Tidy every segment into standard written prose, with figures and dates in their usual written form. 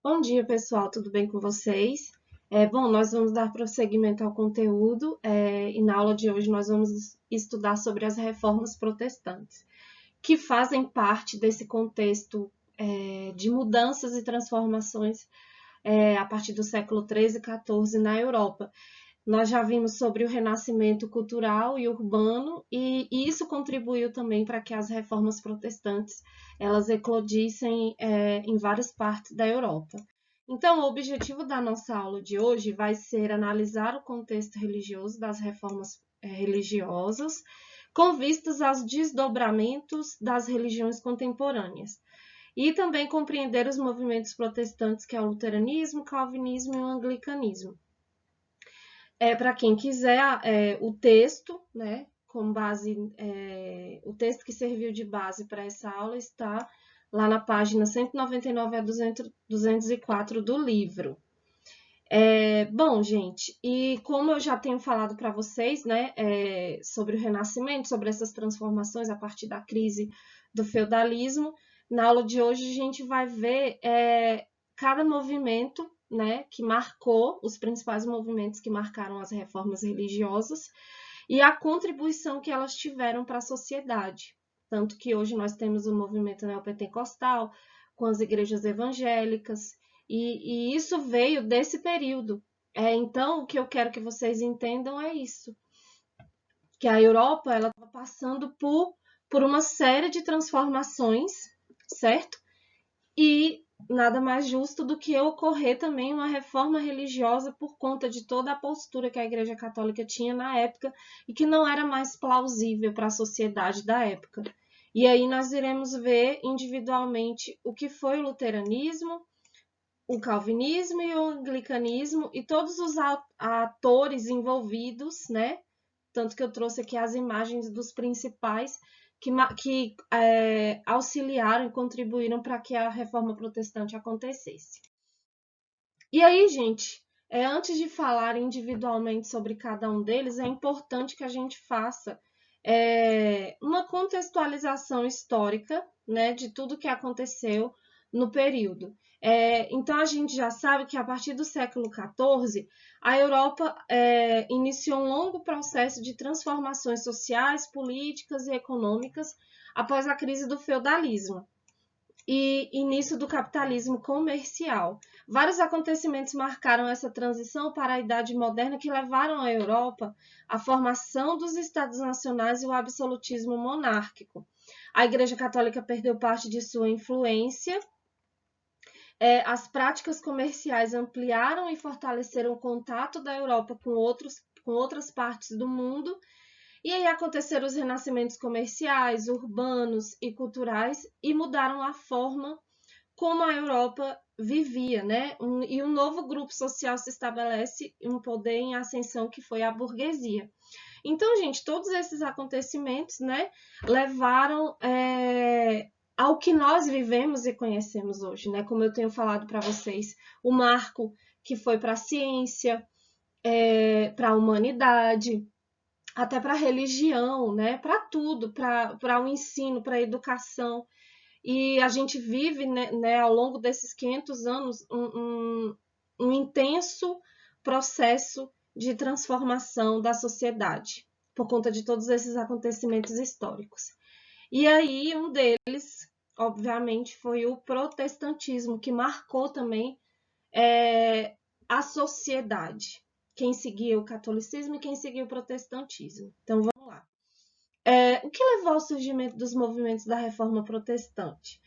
Bom dia, pessoal, tudo bem com vocês? Bom, nós vamos dar prosseguimento ao conteúdo e na aula de hoje nós vamos estudar sobre as reformas protestantes, que fazem parte desse contexto de mudanças e transformações a partir do século XIII e XIV na Europa. Nós já vimos sobre o renascimento cultural e urbano e isso contribuiu também para que as reformas protestantes elas eclodissem em várias partes da Europa. Então, o objetivo da nossa aula de hoje vai ser analisar o contexto religioso das reformas religiosas com vistas aos desdobramentos das religiões contemporâneas e também compreender os movimentos protestantes que é o luteranismo, o calvinismo e o anglicanismo. Para quem quiser, o texto, né, com base, o texto que serviu de base para essa aula está lá na página 199 a 204 do livro. Bom, gente, e como eu já tenho falado para vocês, né, sobre o Renascimento, sobre essas transformações a partir da crise do feudalismo, na aula de hoje a gente vai ver cada movimento, né, que marcou, os principais movimentos que marcaram as reformas religiosas e a contribuição que elas tiveram para a sociedade. Tanto que hoje nós temos o movimento neopentecostal, com as igrejas evangélicas, e isso veio desse período. Então, o que eu quero que vocês entendam é isso, que a Europa ela estava passando por uma série de transformações, certo? E nada mais justo do que ocorrer também uma reforma religiosa por conta de toda a postura que a Igreja Católica tinha na época e que não era mais plausível para a sociedade da época. E aí nós iremos ver individualmente o que foi o luteranismo, o calvinismo e o anglicanismo e todos os atores envolvidos, né? Tanto que eu trouxe aqui as imagens dos principais que auxiliaram e contribuíram para que a reforma protestante acontecesse. E aí, gente, antes de falar individualmente sobre cada um deles, é importante que a gente faça uma contextualização histórica, né, de tudo que aconteceu no período. Então, a gente já sabe que a partir do século XIV, a Europa iniciou um longo processo de transformações sociais, políticas e econômicas após a crise do feudalismo e início do capitalismo comercial. Vários acontecimentos marcaram essa transição para a Idade Moderna que levaram a Europa à formação dos Estados Nacionais e o absolutismo monárquico. A Igreja Católica perdeu parte de sua influência. As práticas comerciais ampliaram e fortaleceram o contato da Europa com outras partes do mundo. E aí aconteceram os renascimentos comerciais, urbanos e culturais e mudaram a forma como a Europa vivia, né? E um novo grupo social se estabelece, um poder em ascensão que foi a burguesia. Então, gente, todos esses acontecimentos, né, levaram ao que nós vivemos e conhecemos hoje, né? Como eu tenho falado para vocês, o marco que foi para a ciência, para a humanidade, até para a religião, né? Para tudo, para o ensino, para a educação. E a gente vive, né, ao longo desses 500 anos um intenso processo de transformação da sociedade, por conta de todos esses acontecimentos históricos. E aí, um deles, obviamente, foi o protestantismo, que marcou também a sociedade. Quem seguia o catolicismo e quem seguia o protestantismo. Então, vamos lá. O que levou ao surgimento dos movimentos da Reforma Protestante?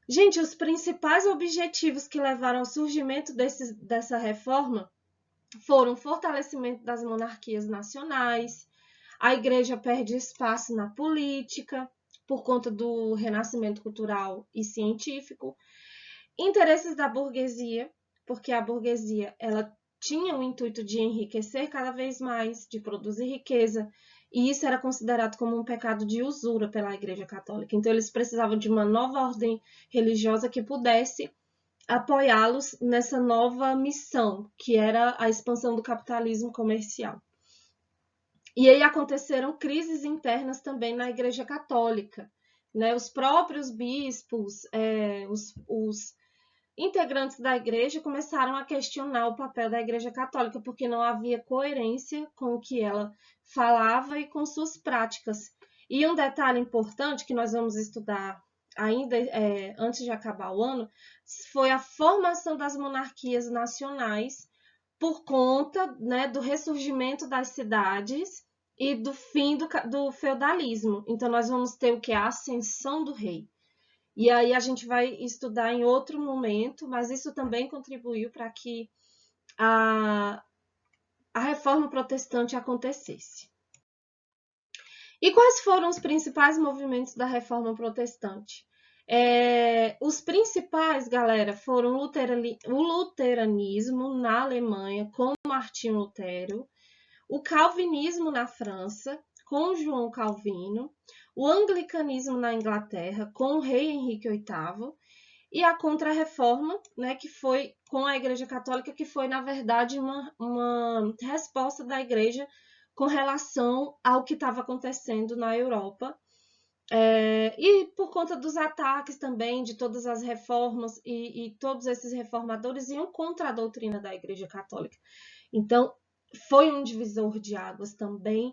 Gente, os principais objetivos que levaram ao surgimento dessa reforma foram o fortalecimento das monarquias nacionais, a igreja perde espaço na política por conta do renascimento cultural e científico, interesses da burguesia, porque a burguesia ela tinha o intuito de enriquecer cada vez mais, de produzir riqueza, e isso era considerado como um pecado de usura pela Igreja Católica. Então, eles precisavam de uma nova ordem religiosa que pudesse apoiá-los nessa nova missão, que era a expansão do capitalismo comercial. E aí aconteceram crises internas também na Igreja Católica. Né? Os próprios bispos, os integrantes da igreja começaram a questionar o papel da Igreja Católica, porque não havia coerência com o que ela falava e com suas práticas. E um detalhe importante que nós vamos estudar ainda antes de acabar o ano, foi a formação das monarquias nacionais por conta, né, do ressurgimento das cidades e do fim do feudalismo. Então, nós vamos ter o que? A ascensão do rei. E aí a gente vai estudar em outro momento, mas isso também contribuiu para que a reforma protestante acontecesse. E quais foram os principais movimentos da reforma protestante? Os principais, galera, foram o luteranismo na Alemanha, com Martinho Lutero, o calvinismo na França, com João Calvino, o anglicanismo na Inglaterra, com o rei Henrique VIII, e a Contra-Reforma, né, que foi com a Igreja Católica, que foi, na verdade, uma resposta da Igreja com relação ao que estava acontecendo na Europa. E por conta dos ataques também, de todas as reformas, e todos esses reformadores iam contra a doutrina da Igreja Católica. Então, foi um divisor de águas também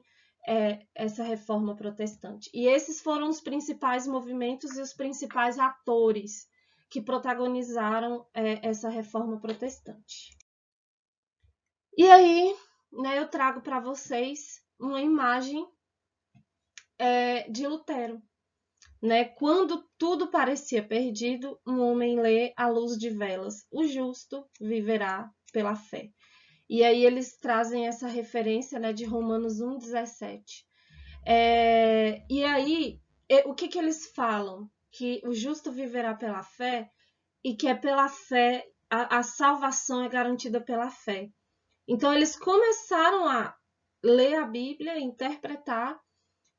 essa reforma protestante. E esses foram os principais movimentos e os principais atores que protagonizaram essa reforma protestante. E aí, né, eu trago para vocês uma imagem de Lutero. Né? Quando tudo parecia perdido, um homem lê à luz de velas: o justo viverá pela fé. E aí eles trazem essa referência, né, de Romanos 1,17. E aí, o que eles falam? Que o justo viverá pela fé e que é pela fé, a salvação é garantida pela fé. Então, eles começaram a ler a Bíblia, interpretar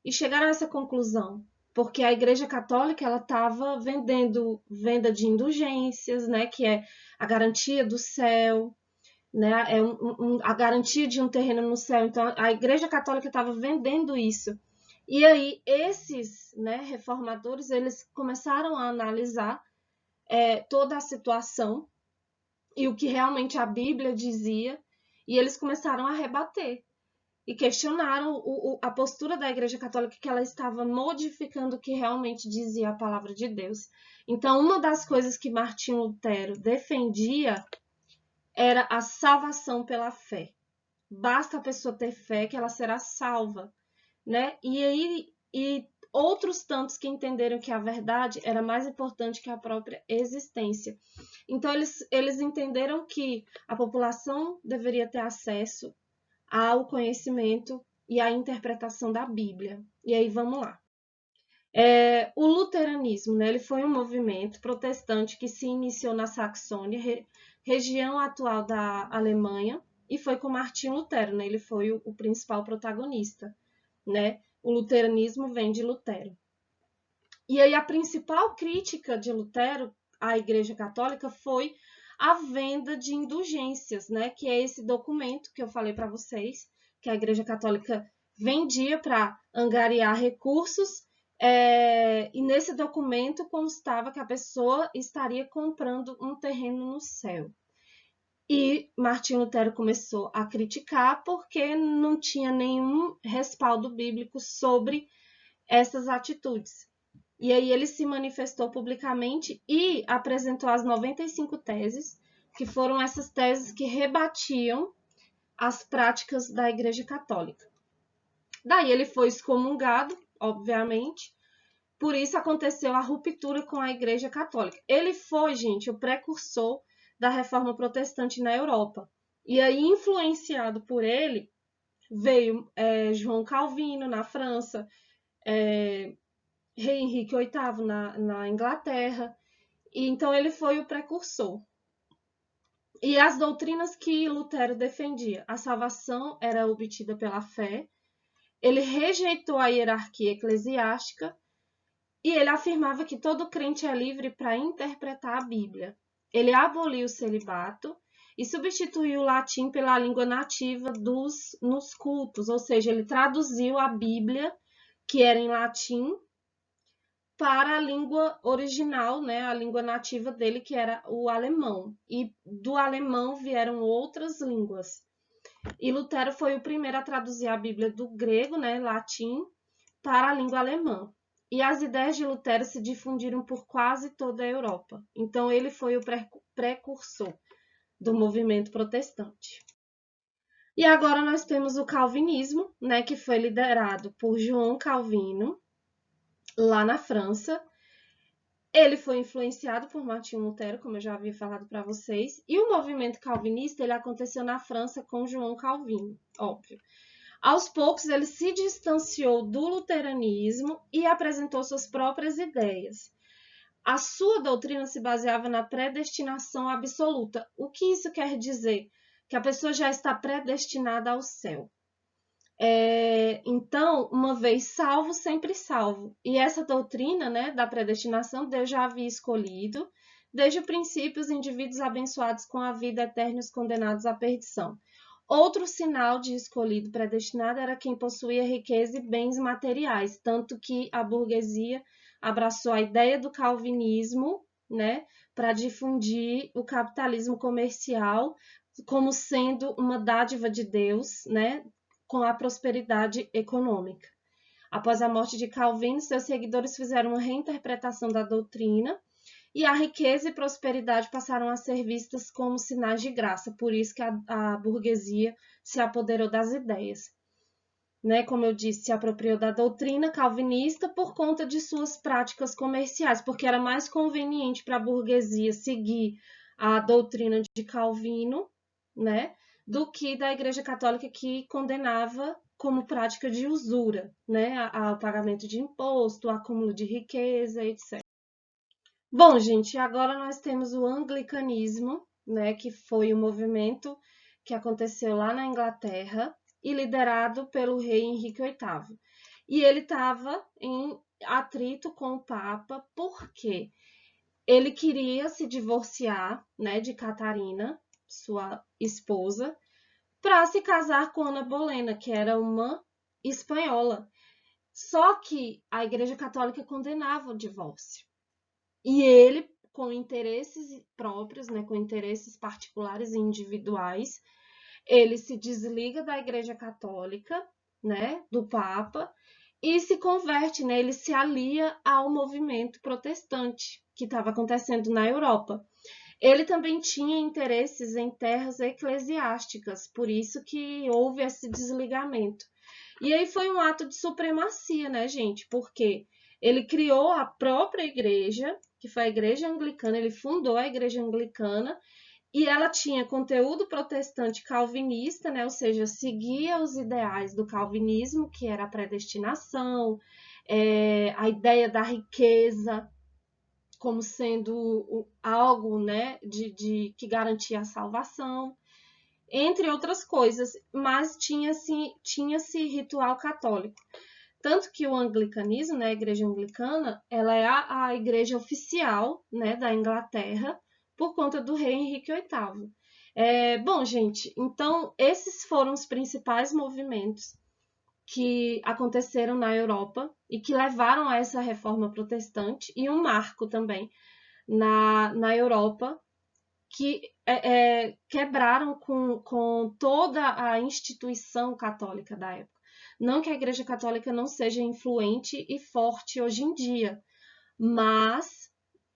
e chegaram a essa conclusão. Porque a Igreja Católica ela estava vendendo venda de indulgências, né, que é a garantia do céu, né, a garantia de um terreno no céu. Então, a Igreja Católica estava vendendo isso. E aí, esses, né, reformadores, eles começaram a analisar toda a situação e o que realmente a Bíblia dizia, e eles começaram a rebater e questionaram a postura da Igreja Católica, que ela estava modificando o que realmente dizia a palavra de Deus. Então, uma das coisas que Martinho Lutero defendia era a salvação pela fé. Basta a pessoa ter fé que ela será salva, né? E outros tantos que entenderam que a verdade era mais importante que a própria existência. Então, eles entenderam que a população deveria ter acesso ao conhecimento e à interpretação da Bíblia. E aí, vamos lá. O luteranismo, né, ele foi um movimento protestante que se iniciou na Saxônia, região atual da Alemanha, e foi com Martinho Lutero, né, ele foi o principal protagonista, né? O luteranismo vem de Lutero. E aí a principal crítica de Lutero à Igreja Católica foi a venda de indulgências, né? Que é esse documento que eu falei para vocês, que a Igreja Católica vendia para angariar recursos, e nesse documento constava que a pessoa estaria comprando um terreno no céu. E Martinho Lutero começou a criticar porque não tinha nenhum respaldo bíblico sobre essas atitudes. E aí ele se manifestou publicamente e apresentou as 95 teses, que foram essas teses que rebatiam as práticas da Igreja Católica. Daí ele foi excomungado, obviamente, por isso aconteceu a ruptura com a Igreja Católica. Ele foi, gente, o precursor da Reforma Protestante na Europa. E aí, influenciado por ele, veio João Calvino na França, Rei Henrique VIII na Inglaterra, e então ele foi o precursor. E as doutrinas que Lutero defendia, a salvação era obtida pela fé, ele rejeitou a hierarquia eclesiástica e ele afirmava que todo crente é livre para interpretar a Bíblia. Ele aboliu o celibato e substituiu o latim pela língua nativa nos cultos, ou seja, ele traduziu a Bíblia, que era em latim, para a língua original, né, a língua nativa dele, que era o alemão. E do alemão vieram outras línguas. E Lutero foi o primeiro a traduzir a Bíblia do grego, né, latim, para a língua alemã. E as ideias de Lutero se difundiram por quase toda a Europa. Então, ele foi o precursor do movimento protestante. E agora nós temos o calvinismo, né, que foi liderado por João Calvino, lá na França. Ele foi influenciado por Martinho Lutero, como eu já havia falado para vocês, e o movimento calvinista ele aconteceu na França com João Calvino, óbvio. Aos poucos, ele se distanciou do luteranismo e apresentou suas próprias ideias. A sua doutrina se baseava na predestinação absoluta. O que isso quer dizer? Que a pessoa já está predestinada ao céu. Então, uma vez salvo, sempre salvo. E essa doutrina, né, da predestinação, Deus já havia escolhido, desde o princípio, os indivíduos abençoados com a vida eterna e os condenados à perdição. Outro sinal de escolhido predestinado era quem possuía riqueza e bens materiais, tanto que a burguesia abraçou a ideia do calvinismo, né, para difundir o capitalismo comercial como sendo uma dádiva de Deus, né, com a prosperidade econômica. Após a morte de Calvino, seus seguidores fizeram uma reinterpretação da doutrina e a riqueza e prosperidade passaram a ser vistas como sinais de graça, por isso que a burguesia se apoderou das ideias. Né? Como eu disse, se apropriou da doutrina calvinista por conta de suas práticas comerciais, porque era mais conveniente para a burguesia seguir a doutrina de Calvino, né, do que da Igreja Católica, que condenava como prática de usura, né, ao pagamento de imposto, o acúmulo de riqueza, etc. Bom, gente, agora nós temos o anglicanismo, né, que foi o movimento que aconteceu lá na Inglaterra e liderado pelo rei Henrique VIII. E ele estava em atrito com o Papa porque ele queria se divorciar, né, de Catarina, sua esposa, para se casar com Ana Bolena, que era uma espanhola. Só que a Igreja Católica condenava o divórcio. E ele, com interesses próprios, né, com interesses particulares e individuais, ele se desliga da Igreja Católica, né, do Papa, e se converte, né, ele se alia ao movimento protestante que estava acontecendo na Europa. Ele também tinha interesses em terras eclesiásticas, por isso que houve esse desligamento. E aí foi um ato de supremacia, né, gente? Porque ele criou a própria igreja, que foi a Igreja Anglicana, ele fundou a Igreja Anglicana, e ela tinha conteúdo protestante calvinista, né? Ou seja, seguia os ideais do calvinismo, que era a predestinação, a ideia da riqueza como sendo algo, né, que garantia a salvação, entre outras coisas, mas tinha-se ritual católico. Tanto que o anglicanismo, né, a igreja anglicana, ela é a igreja oficial, né, da Inglaterra, por conta do rei Henrique VIII. Bom, gente, então esses foram os principais movimentos que aconteceram na Europa e que levaram a essa reforma protestante, e um marco também na Europa, que quebraram com toda a instituição católica da época. Não que a Igreja Católica não seja influente e forte hoje em dia, mas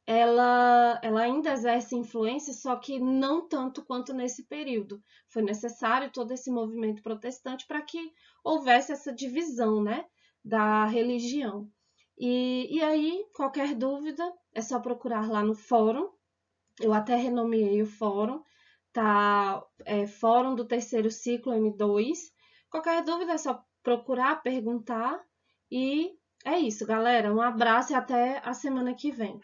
ela ainda exerce influência, só que não tanto quanto nesse período. Foi necessário todo esse movimento protestante para que houvesse essa divisão, né, da religião. E aí, qualquer dúvida, é só procurar lá no fórum. Eu até renomeei o fórum, tá? Fórum do terceiro ciclo M2. Qualquer dúvida é só procurar, perguntar. E é isso, galera. Um abraço e até a semana que vem.